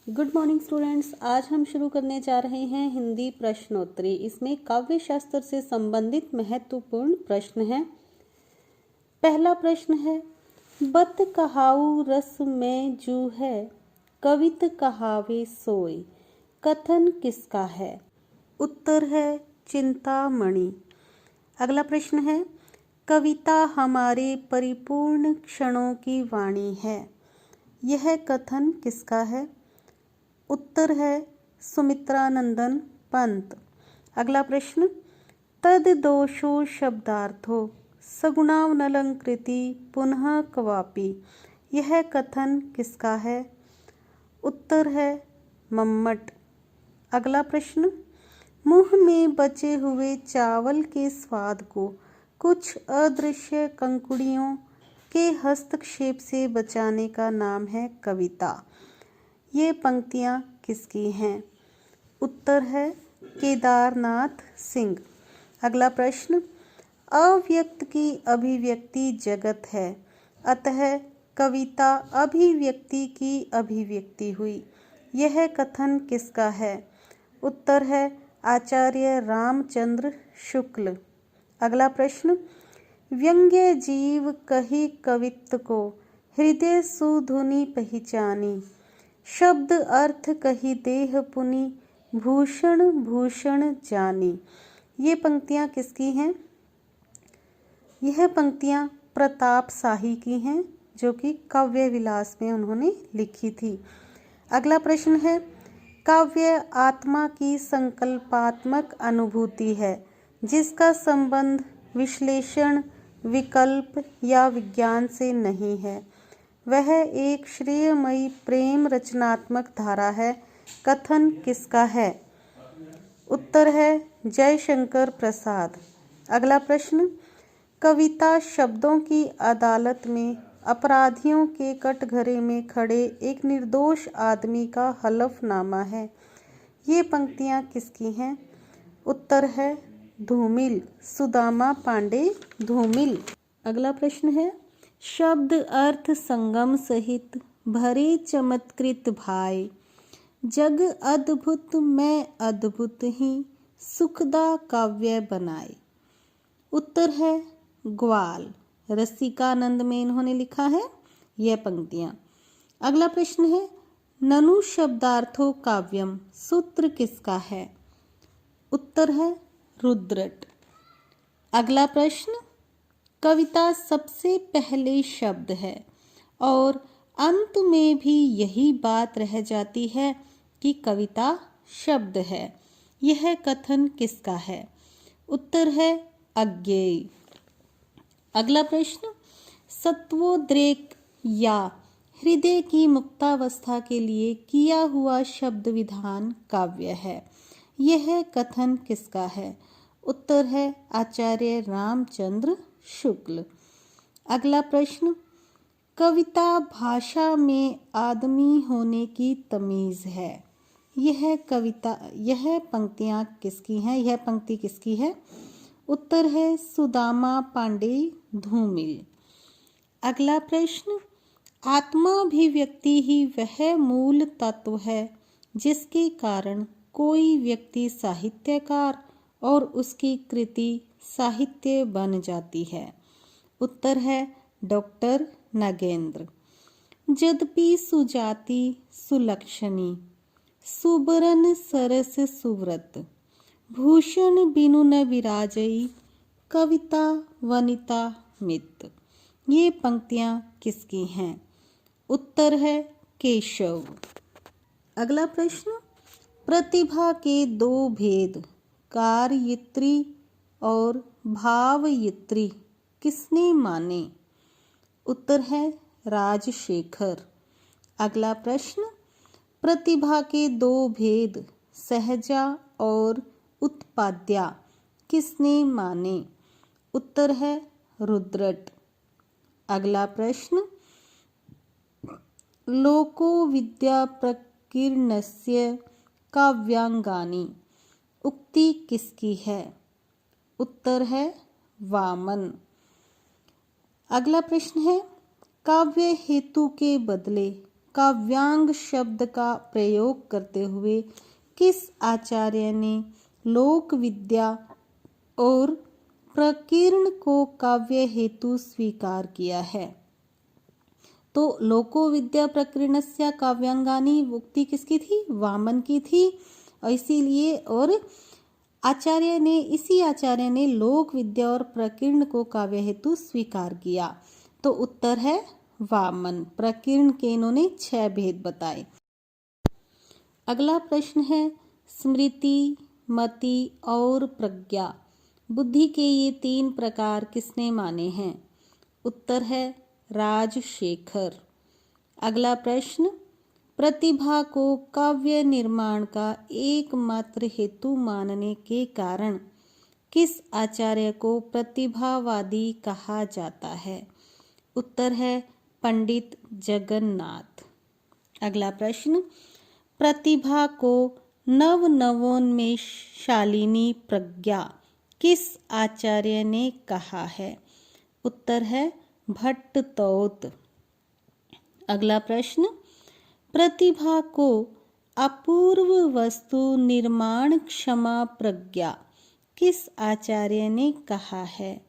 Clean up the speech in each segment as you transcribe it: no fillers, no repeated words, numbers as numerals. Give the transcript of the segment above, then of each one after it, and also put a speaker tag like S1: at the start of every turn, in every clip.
S1: Good morning students. आज हम शुरू करने जा रहे हैं हिंदी प्रश्नोत्तरी। इसमें काव्य शास्त्र से संबंधित महत्वपूर्ण प्रश्न हैं। पहला प्रश्न है, बत कहाऊ रस में जू है, कवित कहावे सोई, कथन किसका है? उत्तर है चिंतामणि। अगला प्रश्न है, कविता हमारे परिपूर्ण क्षणों की वाणी है, यह कथन किसका है? उत्तर है सुमित्रानंदन पंत। अगला प्रश्न, तद दोषो शब्दार्थो सगुणावनलंकृति पुनः क्वापि, यह कथन किसका है? उत्तर है मम्मट। अगला प्रश्न, मुंह में बचे हुए चावल के स्वाद को कुछ अदृश्य कंकुड़ियों के हस्तक्षेप से बचाने का नाम है कविता, ये पंक्तियाँ किसकी हैं? उत्तर है केदारनाथ सिंह। अगला प्रश्न, अव्यक्त की अभिव्यक्ति जगत है, अतः कविता अभिव्यक्ति की अभिव्यक्ति हुई, यह कथन किसका है? उत्तर है आचार्य रामचंद्र शुक्ल। अगला प्रश्न, व्यंग्य जीव कही कवित्व को हृदय सुधुनि पहचानी, शब्द अर्थ कही देह पुनि भूषण भूषण जानी, ये पंक्तियाँ किसकी हैं? यह पंक्तियाँ प्रताप शाही की हैं, जो कि काव्य विलास में उन्होंने लिखी थी। अगला प्रश्न है, काव्य आत्मा की संकल्पात्मक अनुभूति है, जिसका संबंध विश्लेषण, विकल्प या विज्ञान से नहीं है, वह एक श्रेयमयी प्रेम रचनात्मक धारा है, कथन किसका है? उत्तर है जयशंकर प्रसाद। अगला प्रश्न, कविता शब्दों की अदालत में अपराधियों के कटघरे में खड़े एक निर्दोष आदमी का हलफनामा है, ये पंक्तियाँ किसकी हैं? उत्तर है धूमिल, सुदामा पांडे धूमिल। अगला प्रश्न है, शब्द अर्थ संगम सहित भरे चमत्कृत भाई, जग अद्भुत मैं अद्भुत ही सुखदा काव्य बनाए, उत्तर है ग्वाल, रसिकानंद में इन्होंने लिखा है यह पंक्तियाँ। अगला प्रश्न है, ननु शब्दार्थो काव्यम, सूत्र किसका है? उत्तर है रुद्रट। अगला प्रश्न, कविता सबसे पहले शब्द है और अंत में भी यही बात रह जाती है कि कविता शब्द है, यह कथन किसका है? उत्तर है अज्ञेय। अगला प्रश्न, सत्वोद्रेक या हृदय की मुक्तावस्था के लिए किया हुआ शब्द विधान काव्य है, यह कथन किसका है? उत्तर है आचार्य रामचंद्र शुक्ल। अगला प्रश्न, कविता भाषा में आदमी होने की तमीज है, यह पंक्तियाँ किसकी हैं? यह पंक्ति किसकी है? उत्तर है सुदामा पांडे धूमिल। अगला प्रश्न, आत्माभिव्यक्ति ही वह मूल तत्व है जिसके कारण कोई व्यक्ति साहित्यकार और उसकी कृति साहित्य बन जाती है, उत्तर है डॉक्टर नगेंद्र। यद्यपि सुजाति सुलक्षणी, सुबरन सरस सुव्रत, भूषण बिनु न विराजई, कविता वनिता मित, ये पंक्तियाँ किसकी हैं? उत्तर है केशव। अगला प्रश्न, प्रतिभा के दो भेद कार्यित्री और भावयित्री किसने माने? उत्तर है राजशेखर। अगला प्रश्न, प्रतिभा के दो भेद सहजा और उत्पाद्या किसने माने? उत्तर है रुद्रट। अगला प्रश्न, लोको विद्या प्रकीर्णस्य काव्यांगानी, उक्ति किसकी है? उत्तर है वामन। अगला प्रश्न है, काव्य हेतु के बदले काव्यांग शब्द का प्रयोग करते हुए किस आचार्य ने लोक विद्या और प्रकीर्ण को काव्य हेतु स्वीकार किया है? तो लोको विद्या प्रकीर्णस्य काव्यांगानी उक्ति किसकी थी? वामन की थी। इसीलिए और इसी आचार्य ने लोक विद्या और प्रकीर्ण को काव्य हेतु स्वीकार किया। तो उत्तर है वामन। प्रकीर्ण के इन्होंने 6 भेद बताए। अगला प्रश्न है, स्मृति, मति और प्रज्ञा बुद्धि के ये 3 प्रकार किसने माने हैं? उत्तर है राजशेखर। अगला प्रश्न, प्रतिभा को काव्य निर्माण का एकमात्र हेतु मानने के कारण किस आचार्य को प्रतिभावादी कहा जाता है? उत्तर है पंडित जगन्नाथ। अगला प्रश्न, प्रतिभा को नवोन्मेषशालिनी प्रज्ञा किस आचार्य ने कहा है? उत्तर है भट्टतोत। अगला प्रश्न, प्रतिभा को अपूर्व वस्तु निर्माण क्षमा प्रज्ञा किस आचार्य ने कहा है?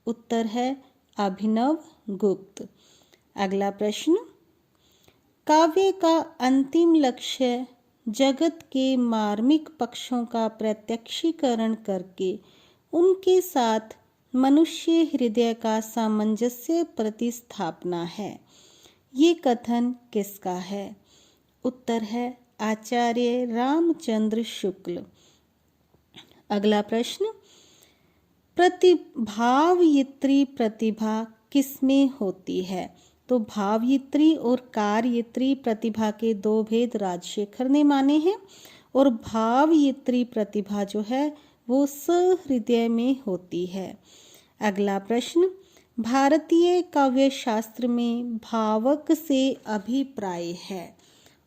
S1: उत्तर है अभिनव गुप्त। अगला प्रश्न, काव्य का अंतिम लक्ष्य जगत के मार्मिक पक्षों का प्रत्यक्षीकरण करके उनके साथ मनुष्य हृदय का सामंजस्य प्रतिस्थापना है। ये कथन किसका है? उत्तर है आचार्य रामचंद्र शुक्ल। अगला प्रश्न, प्रतिभावयित्री प्रतिभा किसमें होती है? तो भावयित्री और कार्ययित्री प्रतिभा के 2 भेद राजशेखर ने माने हैं और भावयित्री प्रतिभा जो है वो सहृदय में होती है। अगला प्रश्न, भारतीय काव्य शास्त्र में भावक से अभिप्राय है?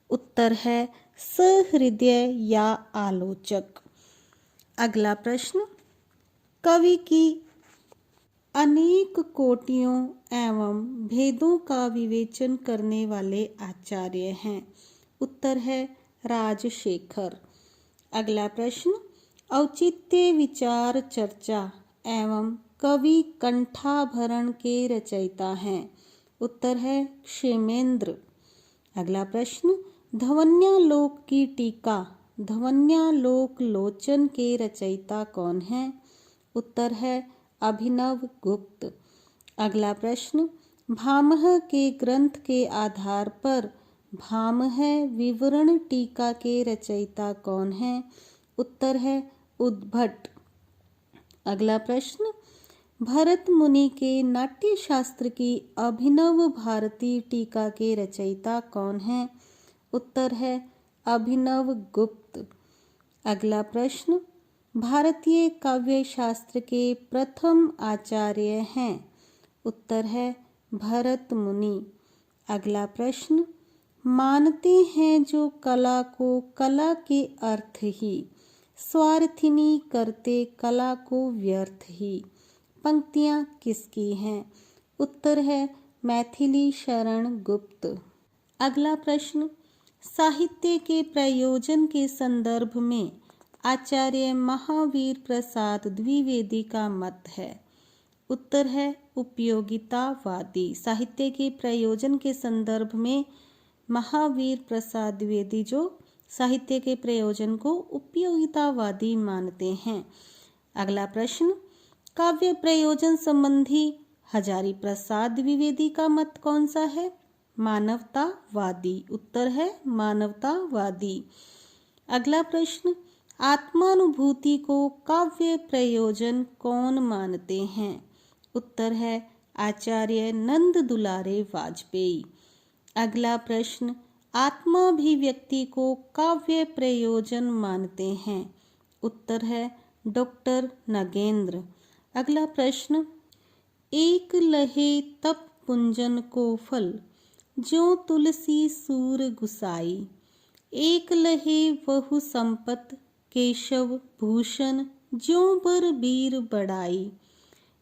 S1: उत्तर है सहृदय या आलोचक। अगला प्रश्न, कवि की अनेक कोटियों एवं भेदों का विवेचन करने वाले आचार्य हैं? उत्तर है राजशेखर। अगला प्रश्न, औचित्य विचार चर्चा एवं कवि कंठाभरण के रचयिता हैं? उत्तर है क्षेमेंद्र। अगला प्रश्न, ध्वन्यालोक की टीका ध्वन्यालोक लोचन के रचयिता कौन हैं? उत्तर है अभिनव गुप्त। अगला प्रश्न, भामह के ग्रंथ के आधार पर भामह विवरण टीका के रचयिता कौन हैं? उत्तर है उद्भट। अगला प्रश्न, भरत मुनि के नाट्य शास्त्र की अभिनव भारती टीका के रचयिता कौन हैं? उत्तर है अभिनव गुप्त। अगला प्रश्न, भारतीय काव्य शास्त्र के प्रथम आचार्य हैं? उत्तर है भरत मुनि। अगला प्रश्न, मानते हैं जो कला को कला के अर्थ ही स्वार्थिनी करते कला को व्यर्थ ही पंक्तियां किसकी हैं? उत्तर है मैथिली शरण गुप्त। अगला प्रश्न, साहित्य के प्रयोजन के संदर्भ में आचार्य महावीर प्रसाद द्विवेदी का मत है? उत्तर है उपयोगितावादी। साहित्य के प्रयोजन के संदर्भ में महावीर प्रसाद द्विवेदी जो साहित्य के प्रयोजन को उपयोगितावादी मानते हैं। अगला प्रश्न, काव्य प्रयोजन संबंधी हजारी प्रसाद द्विवेदी का मत कौन सा है? मानवतावादी। उत्तर है मानवतावादी। अगला प्रश्न, आत्मानुभूति को काव्य प्रयोजन कौन मानते हैं? उत्तर है आचार्य नंद दुलारे वाजपेयी। अगला प्रश्न, आत्माभिव्यक्ति को काव्य प्रयोजन मानते हैं? उत्तर है डॉक्टर नगेंद्र। अगला प्रश्न, एक लहे तप पुंजन को फल ज्यों तुलसी सूर गुसाई एक लहे बहु संपत केशव भूषण ज्यों बर बीर बड़ाई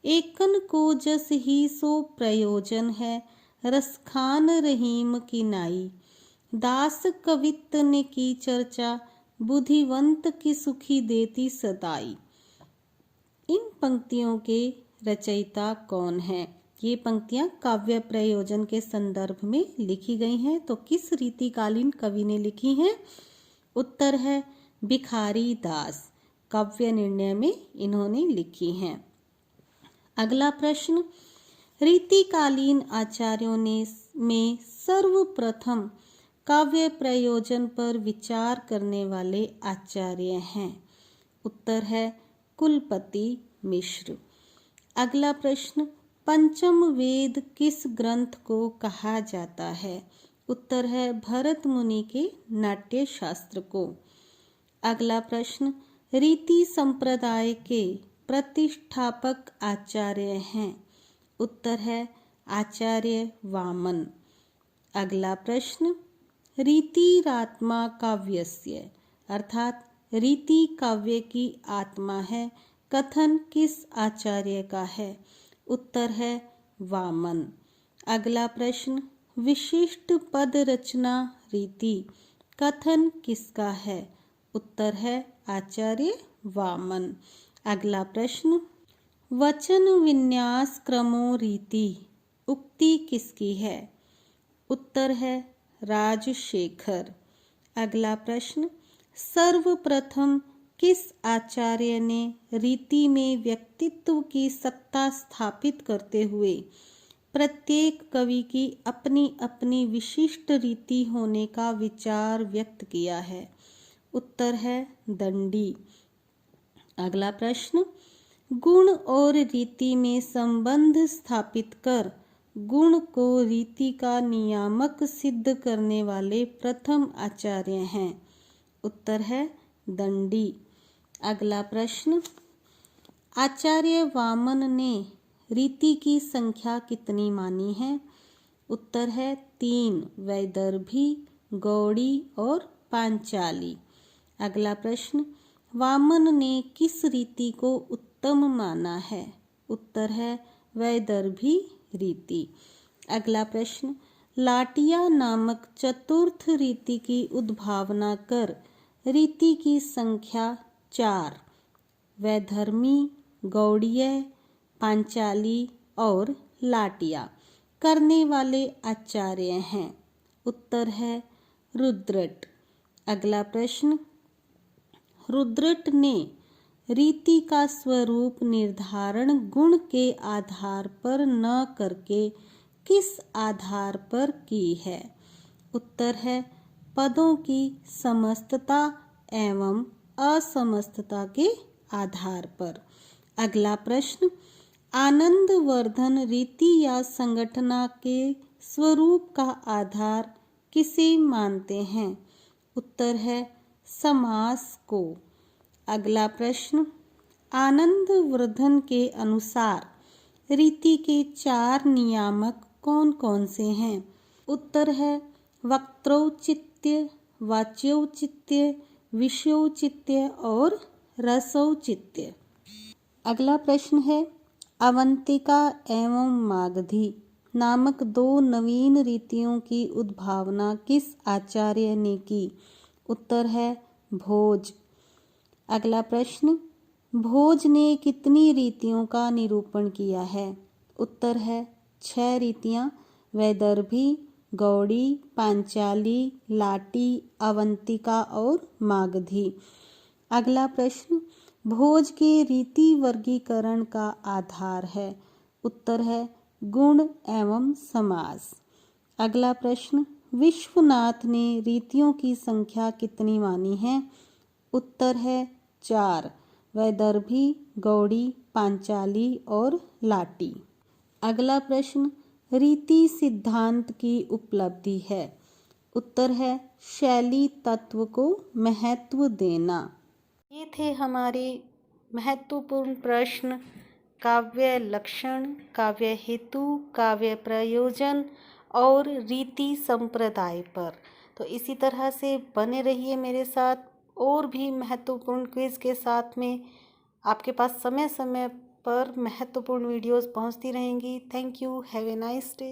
S1: एकन को जस ही सो प्रयोजन है रसखान रहीम की नाई दास कवित्त ने की चर्चा, बुद्धिवंत की सुखी देती सदाई। इन पंक्तियों के रचयिता कौन है? ये पंक्तियां काव्य प्रयोजन के संदर्भ में लिखी गई हैं। तो किस रीतिकालीन कवि ने लिखी हैं? उत्तर है भिखारी दास। काव्य निर्णय में इन्होंने लिखी हैं। अगला प्रश्न, रीतिकालीन आचार्यों ने में सर्वप्रथम काव्य प्रयोजन पर विचार करने वाले आचार्य हैं। उत्तर है कुलपति मिश्र। अगला प्रश्न, पंचम वेद किस ग्रंथ को कहा जाता है? उत्तर है भरत मुनि के नाट्य शास्त्र को। अगला प्रश्न, रीति संप्रदाय के प्रतिष्ठापक आचार्य हैं। उत्तर है आचार्य वामन। अगला प्रश्न, रीतिरात्मा काव्यस्य अर्थात रीति काव्य की आत्मा है, कथन किस आचार्य का है? उत्तर है वामन। अगला प्रश्न, विशिष्ट पद रचना रीति कथन किसका है? उत्तर है आचार्य वामन। अगला प्रश्न, वचन विन्यास क्रमों रीति उक्ति किसकी है? उत्तर है राजशेखर। अगला प्रश्न, सर्वप्रथम किस आचार्य ने रीति में व्यक्तित्व की सत्ता स्थापित करते हुए प्रत्येक कवि की अपनी अपनी विशिष्ट रीति होने का विचार व्यक्त किया है? उत्तर है दंडी। अगला प्रश्न, गुण और रीति में संबंध स्थापित कर गुण को रीति का नियामक सिद्ध करने वाले प्रथम आचार्य हैं। उत्तर है दंडी। अगला प्रश्न, आचार्य वामन ने रीति की संख्या कितनी मानी है? उत्तर है 3, वैदर्भी, गौड़ी और पांचाली। अगला प्रश्न, वामन ने किस रीति को उत्तम माना है? उत्तर है वैदर्भी रीति। अगला प्रश्न, लाटिया नामक चतुर्थ रीति की उद्भावना कर रीति की संख्या 4, वैधर्मी, गौड़ीय, पांचाली और लाटिया करने वाले आचार्य हैं। उत्तर है रुद्रट। अगला प्रश्न, रुद्रट ने रीति का स्वरूप निर्धारण गुण के आधार पर न करके किस आधार पर की है? उत्तर है पदों की समस्तता एवं असमस्तता के आधार पर। अगला प्रश्न, आनंद वर्धन रीति या संगठना के स्वरूप का आधार किसे मानते हैं? उत्तर है समास को। अगला प्रश्न, आनंद वर्धन के अनुसार रीति के 4 नियामक कौन कौन से हैं? उत्तर है वक्त्रौचित्य, वाच्यौचित्य, विषयोचित्य और रसौचित्य। अगला प्रश्न है, अवंतिका एवं मागधी नामक 2 नवीन रीतियों की उद्भावना किस आचार्य ने की? उत्तर है भोज। अगला प्रश्न, भोज ने कितनी रीतियों का निरूपण किया है? उत्तर है 6 रीतियां, वैदर्भी, गौड़ी, पांचाली, लाटी, अवंतिका और मागधी। अगला प्रश्न, भोज के रीति वर्गीकरण का आधार है? उत्तर है गुण एवं समास। अगला प्रश्न, विश्वनाथ ने रीतियों की संख्या कितनी मानी है? उत्तर है 4, वैदर्भी, गौड़ी, पांचाली और लाटी। अगला प्रश्न, रीति सिद्धांत की उपलब्धि है? उत्तर है शैली तत्व को महत्व देना। ये थे हमारे महत्वपूर्ण प्रश्न काव्य लक्षण, काव्य हेतु, काव्य प्रयोजन और रीति संप्रदाय पर। तो इसी तरह से बने रहिए मेरे साथ और भी महत्वपूर्ण क्विज के साथ में। आपके पास समय समय पर महत्वपूर्ण वीडियोस पहुंचती रहेंगी। Thank you. Have a nice day.